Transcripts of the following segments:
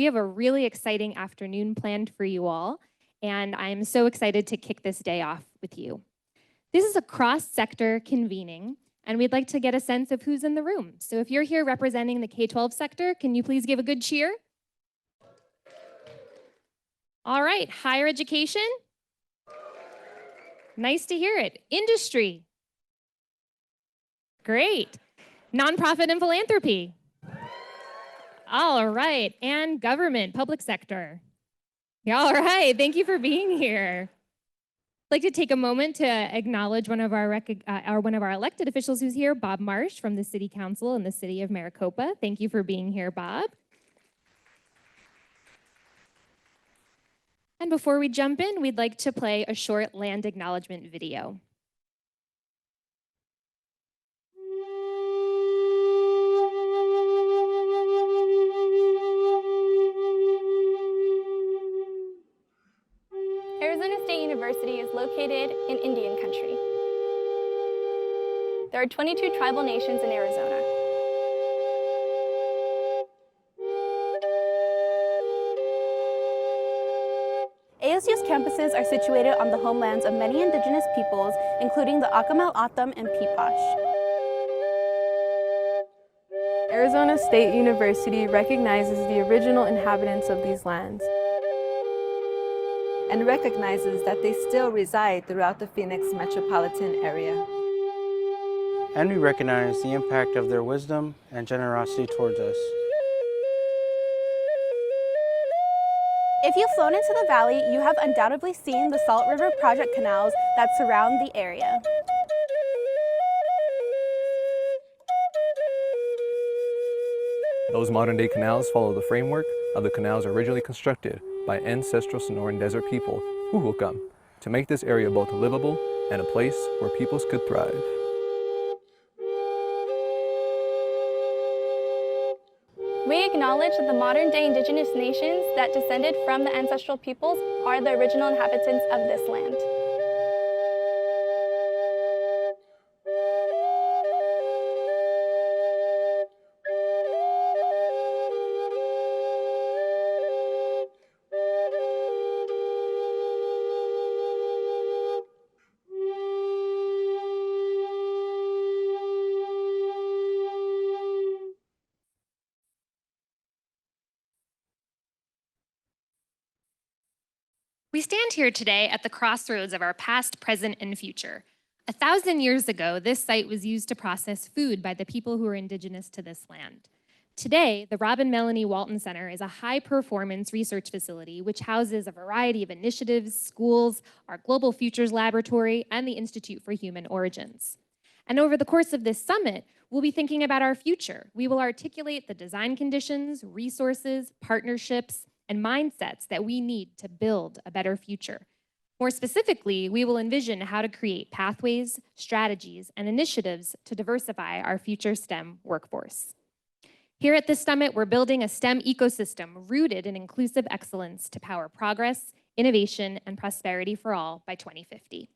We have a really exciting afternoon planned for you all, and I'm so excited to kick this day off with you. This is a cross-sector convening, and we'd like to get a sense of who's in the room. So if you're here representing the K-12 sector, can you please give a good cheer? All right, higher education? Nice to hear it. Industry? Great. Nonprofit and philanthropy? All right, and government, public sector? Yeah, all right, thank you for being here. I'd like to take a moment to acknowledge one of our elected officials who's here, Bob Marsh from the City Council in the City of Maricopa. Thank you for being here, Bob. And before we jump in, we'd like to play a short land acknowledgement video. Arizona State University is located in Indian country. There are 22 tribal nations in Arizona. ASU's campuses are situated on the homelands of many indigenous peoples, including the Akimel O'odham and Peepash. Arizona State University recognizes the original inhabitants of these lands and recognizes that they still reside throughout the Phoenix metropolitan area. And we recognize the impact of their wisdom and generosity towards us. If you've flown into the valley, you have undoubtedly seen the Salt River Project canals that surround the area. Those modern-day canals follow the framework of the canals originally constructed by ancestral Sonoran Desert people Huhulcam to make this area both livable and a place where peoples could thrive. We acknowledge that the modern-day indigenous nations that descended from the ancestral peoples are the original inhabitants of this land. We stand here today at the crossroads of our past, present, and future. 1,000 years ago, this site was used to process food by the people who are indigenous to this land. Today, the Robin Melanie Walton Center is a high-performance research facility which houses a variety of initiatives, schools, our Global Futures Laboratory, and the Institute for Human Origins. And over the course of this summit, we'll be thinking about our future. We will articulate the design conditions, resources, partnerships, and mindsets that we need to build a better future. More specifically, we will envision how to create pathways, strategies, and initiatives to diversify our future STEM workforce. Here at this summit, we're building a STEM ecosystem rooted in inclusive excellence to power progress, innovation, and prosperity for all by 2050.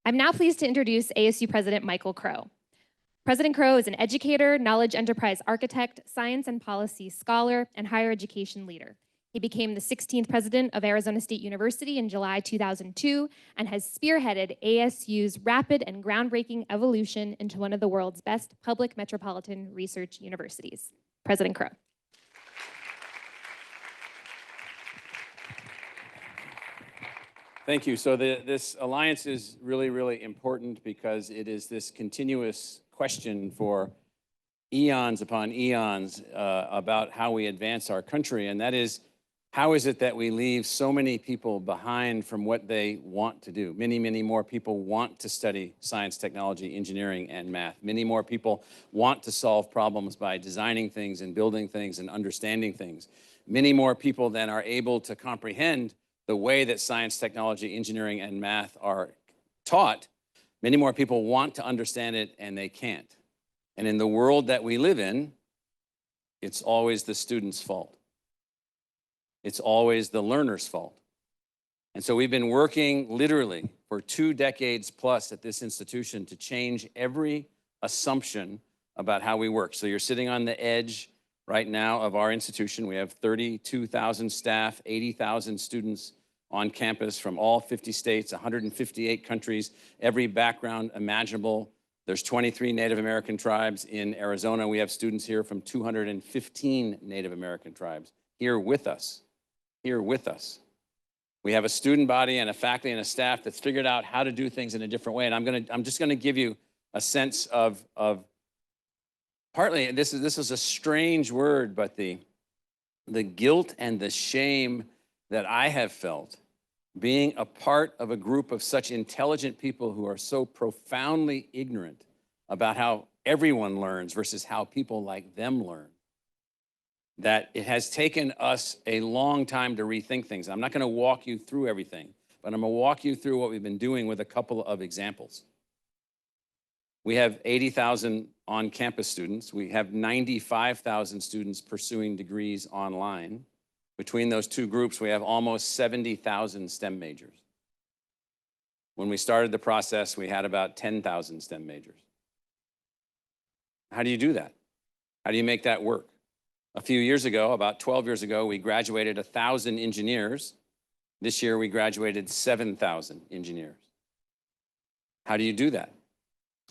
I'm now pleased to introduce ASU President Michael Crow. President Crow is an educator, knowledge enterprise architect, science and policy scholar, and higher education leader. He became the 16th president of Arizona State University in July 2002 and has spearheaded ASU's rapid and groundbreaking evolution into one of the world's best public metropolitan research universities. President Crow. Thank you. So this alliance is really, really important because it is this continuous question for eons upon eons about how we advance our country. And that is, how is it that we leave so many people behind from what they want to do? Many, many more people want to study science, technology, engineering, and math. Many more people want to solve problems by designing things and building things and understanding things. Many more people than are able to comprehend the way that science, technology, engineering, and math are taught. Many more people want to understand it and they can't. And in the world that we live in, it's always the student's fault. It's always the learner's fault. And so we've been working literally for 2 decades plus at this institution to change every assumption about how we work. So you're sitting on the edge right now of our institution. We have 32,000 staff, 80,000 students on campus from all 50 states, 158 countries, every background imaginable. There's 23 Native American tribes in Arizona. We have students here from 215 Native American tribes here with us, here with us. We have a student body and a faculty and a staff that's figured out how to do things in a different way. And I'm just gonna give you a sense of partly, this is a strange word, but the guilt and the shame that I have felt being a part of a group of such intelligent people who are so profoundly ignorant about how everyone learns versus how people like them learn, that it has taken us a long time to rethink things. I'm not going to walk you through everything, but I'm going to walk you through what we've been doing with a couple of examples. We have 80,000 on-campus students. We have 95,000 students pursuing degrees online. Between those two groups, we have almost 70,000 STEM majors. When we started the process, we had about 10,000 STEM majors. How do you do that? How do you make that work? A few years ago, about 12 years ago, we graduated 1,000 engineers. This year, we graduated 7,000 engineers. How do you do that?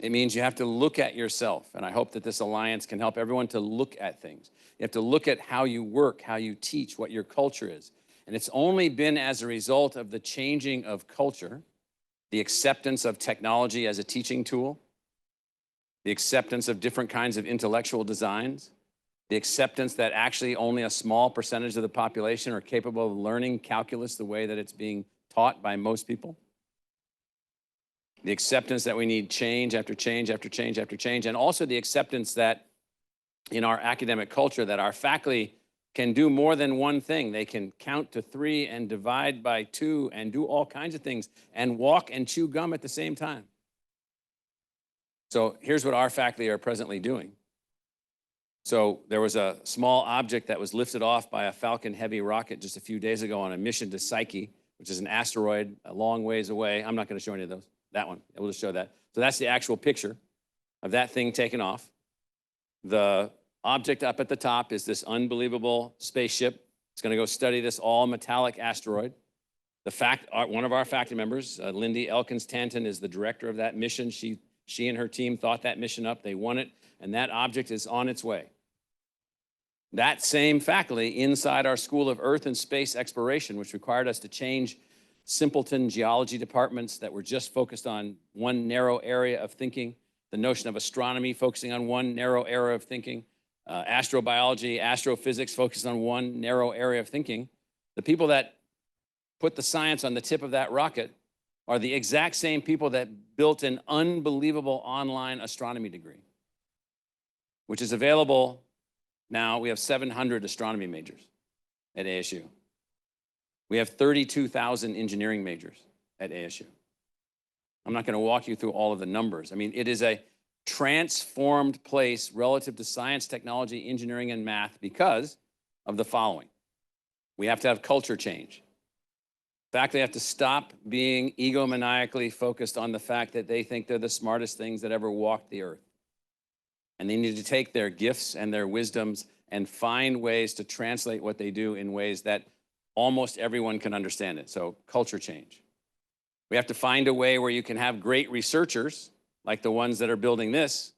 It means you have to look at yourself, and I hope that this alliance can help everyone to look at things. You have to look at how you work, how you teach, what your culture is. And it's only been as a result of the changing of culture, the acceptance of technology as a teaching tool, the acceptance of different kinds of intellectual designs, the acceptance that actually only a small percentage of the population are capable of learning calculus the way that it's being taught by most people. The acceptance that we need change after change after change after change, and also the acceptance that in our academic culture that our faculty can do more than one thing. They can count to 3 and divide by 2 and do all kinds of things and walk and chew gum at the same time. So here's what our faculty are presently doing. So there was a small object that was lifted off by a Falcon Heavy rocket just a few days ago on a mission to Psyche, which is an asteroid a long ways away. I'm not going to show any of those. That one, we'll just show that. So that's the actual picture of that thing taken off. The object up at the top is this unbelievable spaceship. It's going to go study this all metallic asteroid. One of our faculty members, Lindy Elkins Tanton, is the director of that mission. She and her team thought that mission up. They won it, and that object is on its way. That same faculty inside our School of Earth and Space Exploration, which required us to change simpleton geology departments that were just focused on one narrow area of thinking, the notion of astronomy focusing on one narrow area of thinking, astrobiology, astrophysics focused on one narrow area of thinking. The people that put the science on the tip of that rocket are the exact same people that built an unbelievable online astronomy degree, which is available now. We have 700 astronomy majors at ASU. We have 32,000 engineering majors at ASU. I'm not going to walk you through all of the numbers. I mean, it is a transformed place relative to science, technology, engineering, and math because of the following. We have to have culture change. Faculty have to stop being egomaniacally focused on the fact that they think they're the smartest things that ever walked the earth. And they need to take their gifts and their wisdoms and find ways to translate what they do in ways that almost everyone can understand it. So culture change. We have to find a way where you can have great researchers, like the ones that are building this,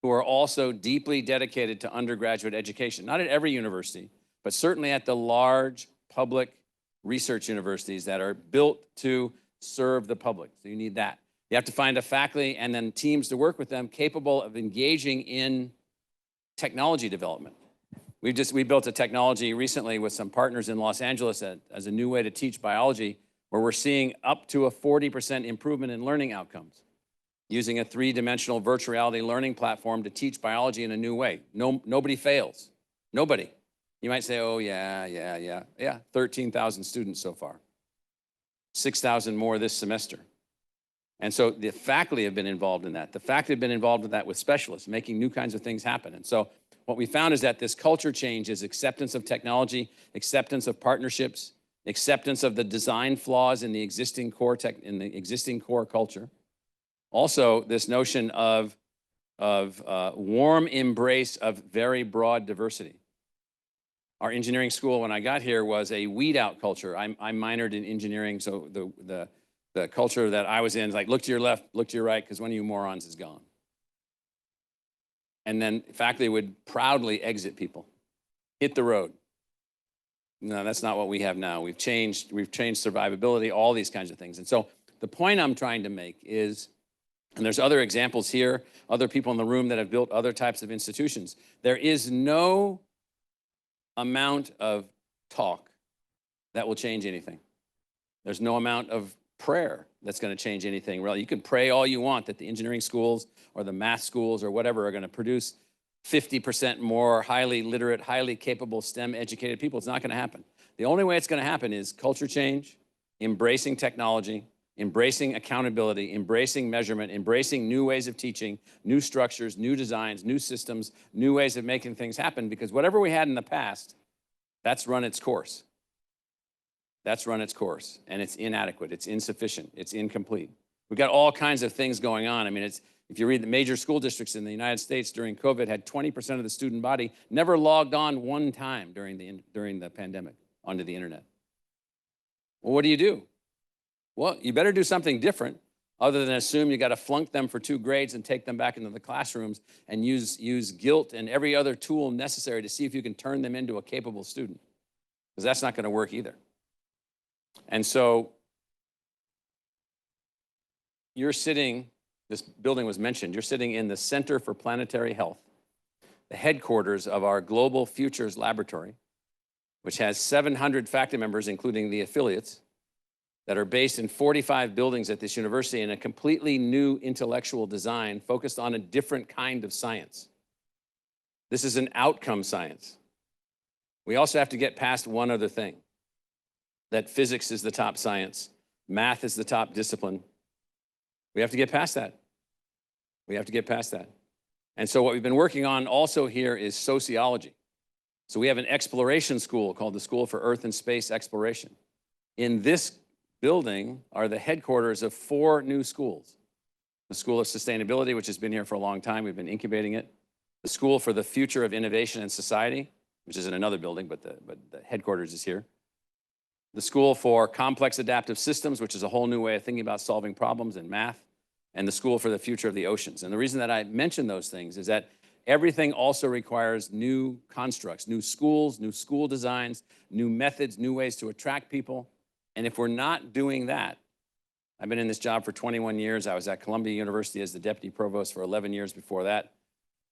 who are also deeply dedicated to undergraduate education. Not at every university, but certainly at the large public research universities that are built to serve the public. So you need that. You have to find a faculty and then teams to work with them capable of engaging in technology development. We built a technology recently with some partners in Los Angeles as a new way to teach biology, where we're seeing up to a 40% improvement in learning outcomes using a 3-dimensional virtual reality learning platform to teach biology in a new way. Nobody fails. Nobody. You might say, oh, yeah. 13,000 students so far. 6,000 more this semester. And so the faculty have been involved in that. The faculty have been involved in that with specialists, making new kinds of things happen. And so what we found is that this culture change is acceptance of technology, acceptance of partnerships, acceptance of the design flaws in the existing core culture. Also, this notion of warm embrace of very broad diversity. Our engineering school, when I got here, was a weed out culture. I minored in engineering, so the culture that I was in is like, look to your left, look to your right, because one of you morons is gone. And then faculty would proudly exit people, hit the road. No, that's not what we have now. We've changed survivability, all these kinds of things. And so the point I'm trying to make is, and there's other examples here, other people in the room that have built other types of institutions. There is no amount of talk that will change anything. There's no amount of prayer that's going to change anything. Really, you can pray all you want that the engineering schools or the math schools or whatever are going to produce 50% more highly literate, highly capable STEM educated people. It's not going to happen. The only way it's going to happen is culture change, embracing technology, embracing accountability, embracing measurement, embracing new ways of teaching, new structures, new designs, new systems, new ways of making things happen, because whatever we had in the past, that's run its course. That's run its course, and it's inadequate, it's insufficient, it's incomplete. We've got all kinds of things going on. I mean, if you read the major school districts in the United States during COVID had 20% of the student body never logged on one time during the pandemic onto the internet. Well, what do? Well, you better do something different other than assume you got to flunk them for 2 grades and take them back into the classrooms and use guilt and every other tool necessary to see if you can turn them into a capable student, because that's not going to work either. And so you're sitting, this building was mentioned, you're sitting in the Center for Planetary Health, the headquarters of our Global Futures Laboratory, which has 700 faculty members, including the affiliates, that are based in 45 buildings at this university in a completely new intellectual design focused on a different kind of science. This is an outcome science. We also have to get past one other thing, that physics is the top science, math is the top discipline. We have to get past that. We have to get past that. And so what we've been working on also here is sociology. So we have an exploration school called the School for Earth and Space Exploration. In this building are the headquarters of 4 new schools. The School of Sustainability, which has been here for a long time, we've been incubating it. The School for the Future of Innovation and Society, which is in another building, but the headquarters is here. The School for Complex Adaptive Systems, which is a whole new way of thinking about solving problems in math, and the School for the Future of the Oceans. And the reason that I mention those things is that everything also requires new constructs, new schools, new school designs, new methods, new ways to attract people. And if we're not doing that, I've been in this job for 21 years. I was at Columbia University as the deputy provost for 11 years before that,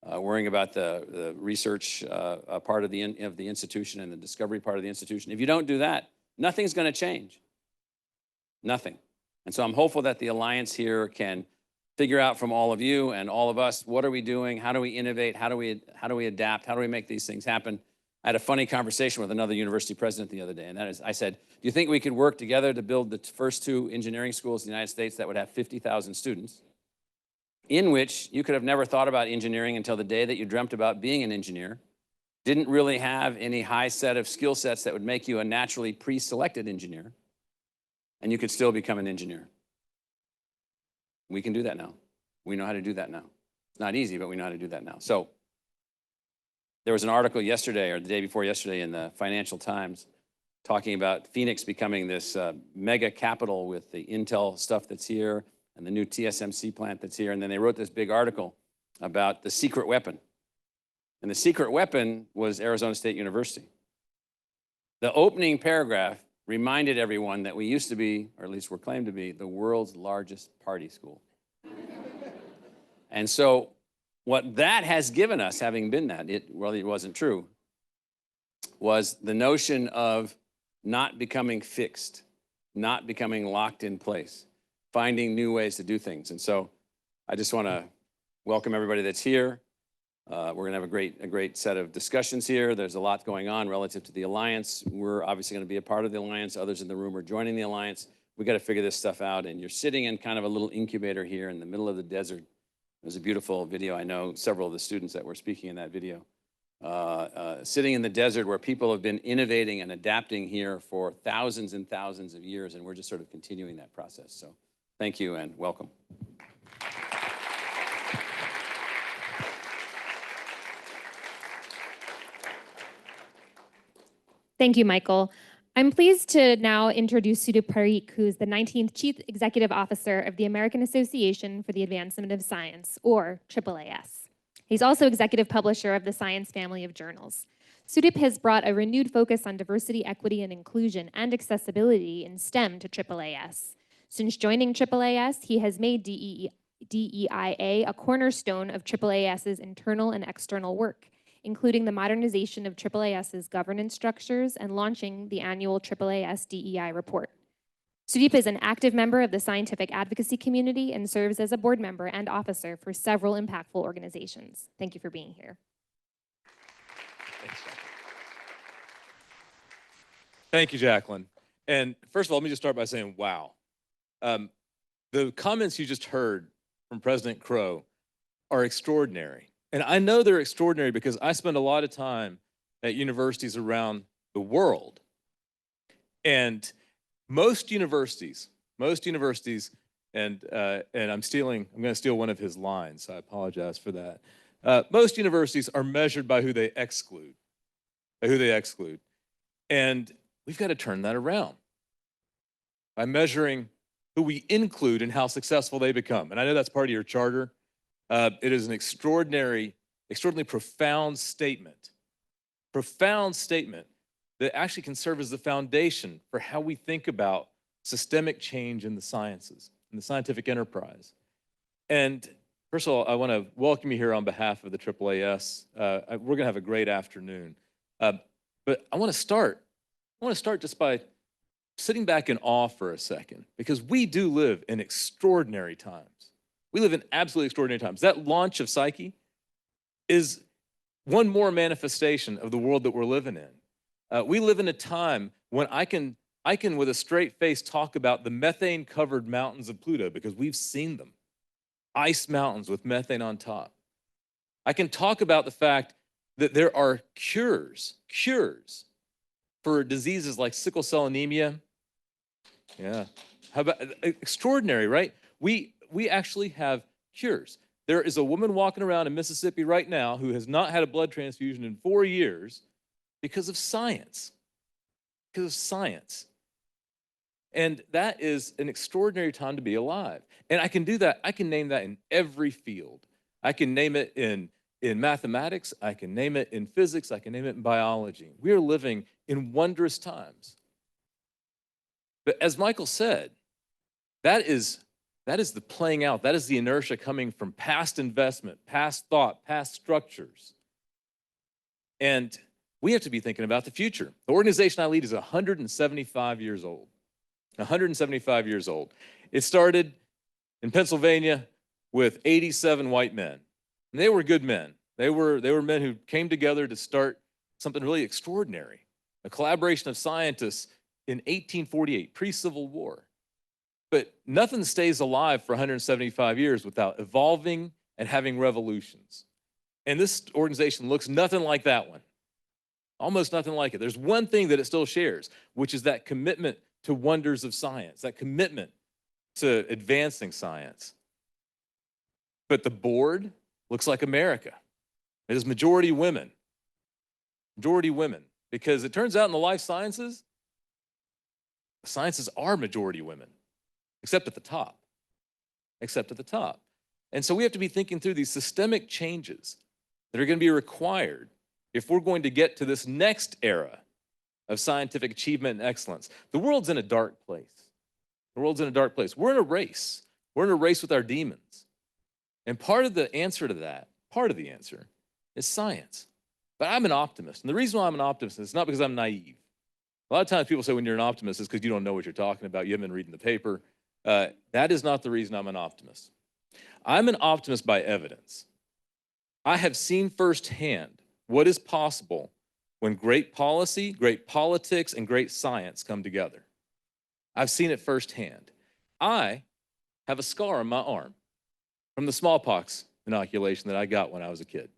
worrying about the research part of the institution and the discovery part of the institution. If you don't do that, nothing's going to change. Nothing. And so I'm hopeful that the Alliance here can figure out from all of you and all of us, what are we doing? How do we innovate? How do we adapt? How do we make these things happen? I had a funny conversation with another university president the other day, and that is, I said, do you think we could work together to build the first 2 engineering schools in the United States that would have 50,000 students, in which you could have never thought about engineering until the day that you dreamt about being an engineer, didn't really have any high set of skill sets that would make you a naturally pre-selected engineer, and you could still become an engineer. We can do that now. We know how to do that now. It's not easy, but we know how to do that now. So there was an article yesterday or the day before yesterday in the Financial Times talking about Phoenix becoming this mega capital with the Intel stuff that's here and the new TSMC plant that's here. And then they wrote this big article about the secret weapon. And the secret weapon was Arizona State University. The opening paragraph reminded everyone that we used to be, or at least we're claimed to be, the world's largest party school. And so what that has given us, having been that, it wasn't true, was the notion of not becoming fixed, not becoming locked in place, finding new ways to do things. And so I just want to welcome everybody that's here. We're going to have a great set of discussions here. There's a lot going on relative to the Alliance. We're obviously going to be a part of the Alliance. Others in the room are joining the Alliance. We got to figure this stuff out. And you're sitting in kind of a little incubator here in the middle of the desert. It was a beautiful video. I know several of the students that were speaking in that video. Sitting in the desert where people have been innovating and adapting here for thousands and thousands of years, and we're just sort of continuing that process. So thank you and welcome. Thank you, Michael. I'm pleased to now introduce Sudip Parikh, who's the 19th Chief Executive Officer of the American Association for the Advancement of Science, or AAAS. He's also executive publisher of the Science family of journals. Sudip has brought a renewed focus on diversity, equity, and inclusion and accessibility in STEM to AAAS. Since joining AAAS, he has made DEIA a cornerstone of AAAS's internal and external work, including the modernization of AAAS's governance structures and launching the annual AAAS DEI report. Sudip is an active member of the scientific advocacy community and serves as a board member and officer for several impactful organizations. Thank you for being here. Thanks, Jacqueline. Thank you, Jacqueline. And first of all, let me just start by saying, wow. The comments you just heard from President Crow are extraordinary. And I know they're extraordinary because I spend a lot of time at universities around the world. And most universities, and I'm going to steal one of his lines, so I apologize for that. Most universities are measured by who they exclude, And we've got to turn that around by measuring who we include and how successful they become. And I know that's part of your charter. It is an extraordinarily profound statement that actually can serve as the foundation for how we think about systemic change in the sciences, in the scientific enterprise. And first of all, I want to welcome you here on behalf of the AAAS. We're going to have a great afternoon. But I want to start just by sitting back in awe for a second, because we do live in extraordinary times. We live in absolutely extraordinary times. That launch of Psyche is one more manifestation of the world that we're living in. We live in a time when I can, with a straight face, talk about the methane-covered mountains of Pluto, because we've seen them. Ice mountains with methane on top. I can talk about the fact that there are cures for diseases like sickle cell anemia. Yeah, how about extraordinary, right? We actually have cures. There is a woman walking around in Mississippi right now who has not had a blood transfusion in 4 years because of science. And that is an extraordinary time to be alive. And I can do that, I can name that in every field. I can name it in mathematics, I can name it in physics, I can name it in biology. We are living in wondrous times. But as Michael said, that is the playing out, that is the inertia coming from past investment, past thought, past structures. And we have to be thinking about the future. The organization I lead is 175 years old. 175 years old. It started in Pennsylvania with 87 white men. And they were good men. They were men who came together to start something really extraordinary. A collaboration of scientists in 1848, pre-Civil War. But nothing stays alive for 175 years without evolving and having revolutions. And this organization looks nothing like that one. Almost nothing like it. There's one thing that it still shares, which is that commitment to wonders of science, that commitment to advancing science. But the board looks like America. It is majority women. Majority women. Because it turns out in the life sciences are majority women, except at the top. And so we have to be thinking through these systemic changes that are going to be required if we're going to get to this next era of scientific achievement and excellence. The world's in a dark place. We're in a race. We're in a race with our demons. And part of the answer to that, is science. But I'm an optimist. And the reason why I'm an optimist is not because I'm naive. A lot of times people say when you're an optimist, it's because you don't know what you're talking about. You haven't been reading the paper. That is not the reason I'm an optimist. I'm an optimist by evidence. I have seen firsthand what is possible when great policy, great politics, and great science come together. I've seen it firsthand. I have a scar on my arm from the smallpox inoculation that I got when I was a kid.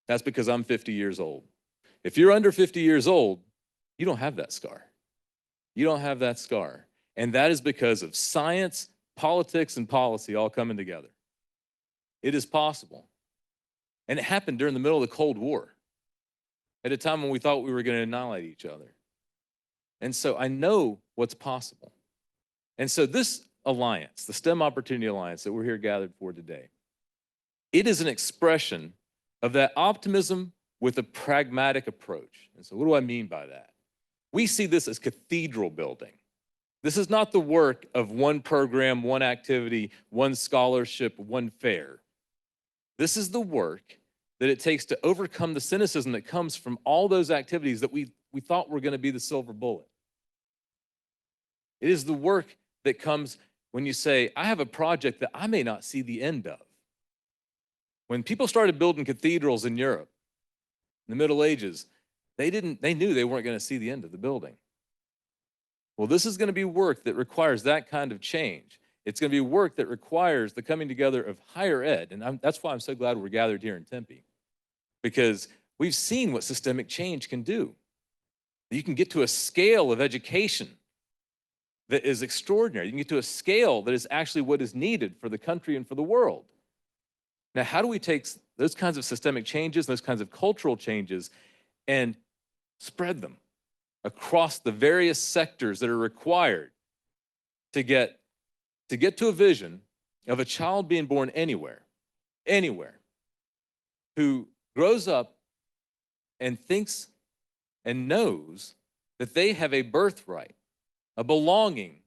That's because I'm 50 years old. If you're under 50 years old, you don't have that scar. And that is because of science, politics, and policy all coming together. It is possible. And it happened during the middle of the Cold War, at a time when we thought we were going to annihilate each other. And so I know what's possible. And so this alliance, the STEM Opportunity Alliance that we're here gathered for today, it is an expression of that optimism with a pragmatic approach. And so what do I mean by that? We see this as cathedral building. This is not the work of one program, one activity, one scholarship, one fair. This is the work that it takes to overcome the cynicism that comes from all those activities that we thought were going to be the silver bullet. It is the work that comes when you say, I have a project that I may not see the end of. When people started building cathedrals in Europe in the Middle Ages, they knew they weren't going to see the end of the building. Well, this is going to be work that requires that kind of change. It's going to be work that requires the coming together of higher ed. And that's why I'm so glad we're gathered here in Tempe, because we've seen what systemic change can do. You can get to a scale of education that is extraordinary. You can get to a scale that is actually what is needed for the country and for the world. Now, how do we take those kinds of systemic changes, those kinds of cultural changes, and spread them across the various sectors that are required to get to a vision of a child being born anywhere, who grows up and thinks and knows that they have a birthright, a belonging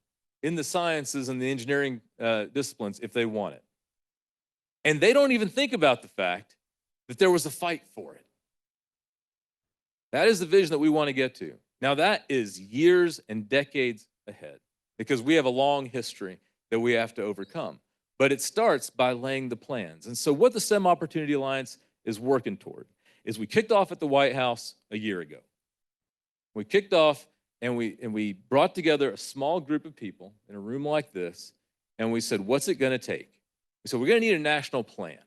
in the sciences and the engineering disciplines if they want it. And they don't even think about the fact that there was a fight for it. That is the vision that we want to get to. Now, that is years and decades ahead, because we have a long history that we have to overcome. But it starts by laying the plans. And so what the STEM Opportunity Alliance is working toward is we kicked off at the White House a year ago. We kicked off and we brought together a small group of people in a room like this, and we said, what's it going to take? We said, we're going to need a national plan,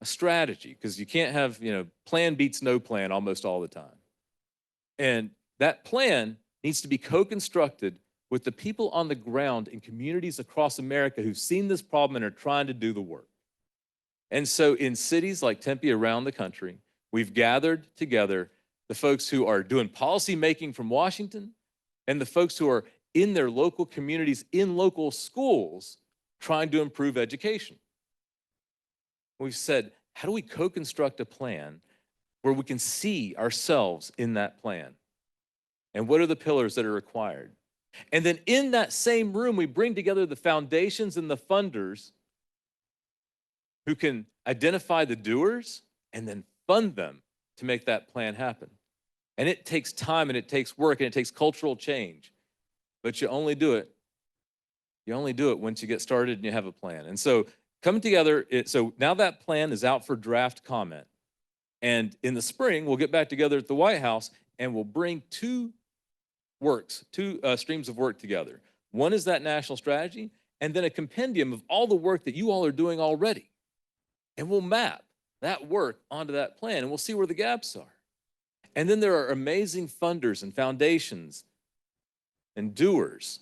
a strategy, because you can't have, plan beats no plan almost all the time. And that plan needs to be co-constructed with the people on the ground in communities across America who've seen this problem and are trying to do the work. And so in cities like Tempe around the country, we've gathered together the folks who are doing policy making from Washington and the folks who are in their local communities, in local schools, trying to improve education. We've said, how do we co-construct a plan where we can see ourselves in that plan? And what are the pillars that are required? And then in that same room, we bring together the foundations and the funders who can identify the doers and then fund them to make that plan happen. And it takes time and it takes work and it takes cultural change. But you only do it once you get started and you have a plan. And so coming together, so now that plan is out for draft comment. And in the spring, we'll get back together at the White House and we'll bring two streams of work together. One is that national strategy, and then a compendium of all the work that you all are doing already. And we'll map that work onto that plan, and we'll see where the gaps are. And then there are amazing funders and foundations and doers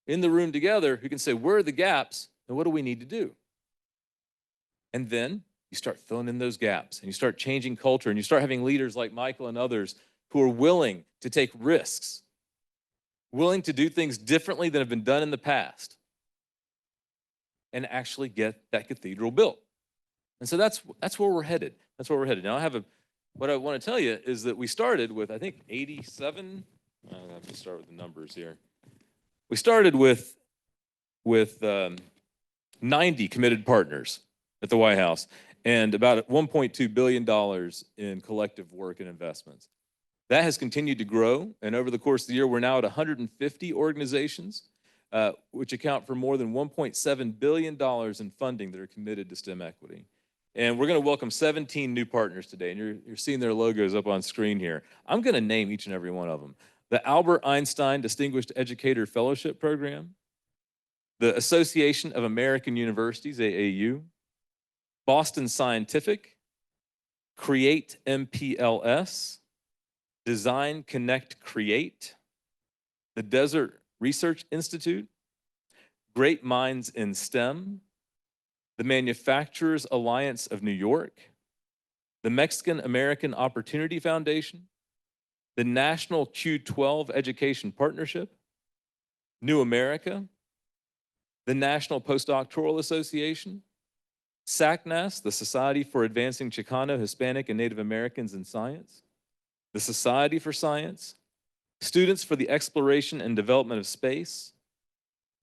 in the room together who can say, where are the gaps and what do we need to do? And then you start filling in those gaps and you start changing culture and you start having leaders like Michael and others who are willing to take risks, willing to do things differently than have been done in the past, and actually get that cathedral built. And so that's where we're headed. That's where we're headed. Now what I want to tell you is that we started with, I think, 87. I'll have to start with the numbers here. We started with 90 committed partners at the White House and about $1.2 billion in collective work and investments. That has continued to grow, and over the course of the year, we're now at 150 organizations, which account for more than $1.7 billion in funding that are committed to STEM equity. And we're going to welcome 17 new partners today, and you're seeing their logos up on screen here. I'm going to name each and every one of them. The Albert Einstein Distinguished Educator Fellowship Program, the Association of American Universities, AAU, Boston Scientific, Create MPLS, Design Connect Create, the Desert Research Institute, Great Minds in STEM, the Manufacturers Alliance of New York, the Mexican American Opportunity Foundation, the National Q12 Education Partnership, New America, the National Postdoctoral Association, SACNAS, the Society for Advancing Chicano, Hispanic, and Native Americans in Science, the Society for Science, Students for the Exploration and Development of Space,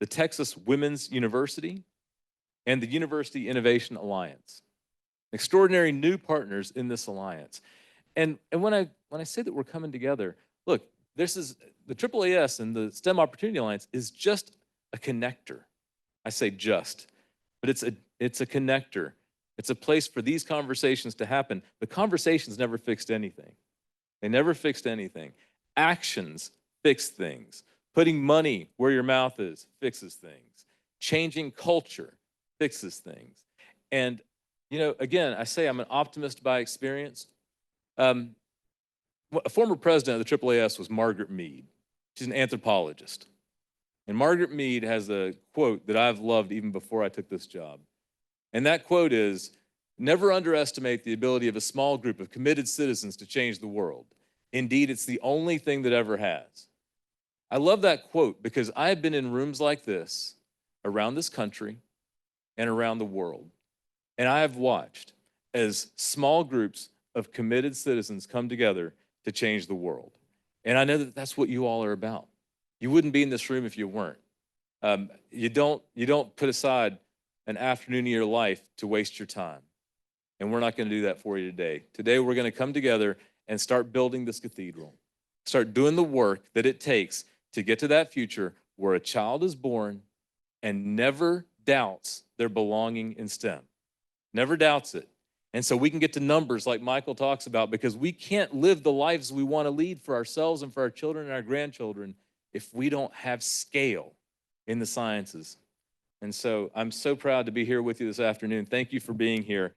the Texas Women's University, and the University Innovation Alliance. Extraordinary new partners in this alliance. And when I say that we're coming together, look, this is the AAAS and the STEM Opportunity Alliance is just a connector. I say just, but it's a connector. It's a place for these conversations to happen. The conversations never fixed anything. They never fixed anything. Actions fix things. Putting money where your mouth is fixes things. Changing culture fixes things. And, you know, again, I say I'm an optimist by experience. A former president of the AAAS was Margaret Mead. She's an anthropologist. And Margaret Mead has a quote that I've loved even before I took this job. And that quote is, "Never underestimate the ability of a small group of committed citizens to change the world. Indeed, it's the only thing that ever has." I love that quote because I have been in rooms like this around this country and around the world. And I have watched as small groups of committed citizens come together to change the world. And I know that that's what you all are about. You wouldn't be in this room if you weren't. You don't put aside an afternoon of your life to waste your time. And we're not going to do that for you today. Today, we're going to come together and start building this cathedral. Start doing the work that it takes to get to that future where a child is born and never doubts their belonging in STEM. Never doubts it. And so we can get to numbers like Michael talks about, because we can't live the lives we want to lead for ourselves and for our children and our grandchildren if we don't have scale in the sciences. And so I'm so proud to be here with you this afternoon. Thank you for being here.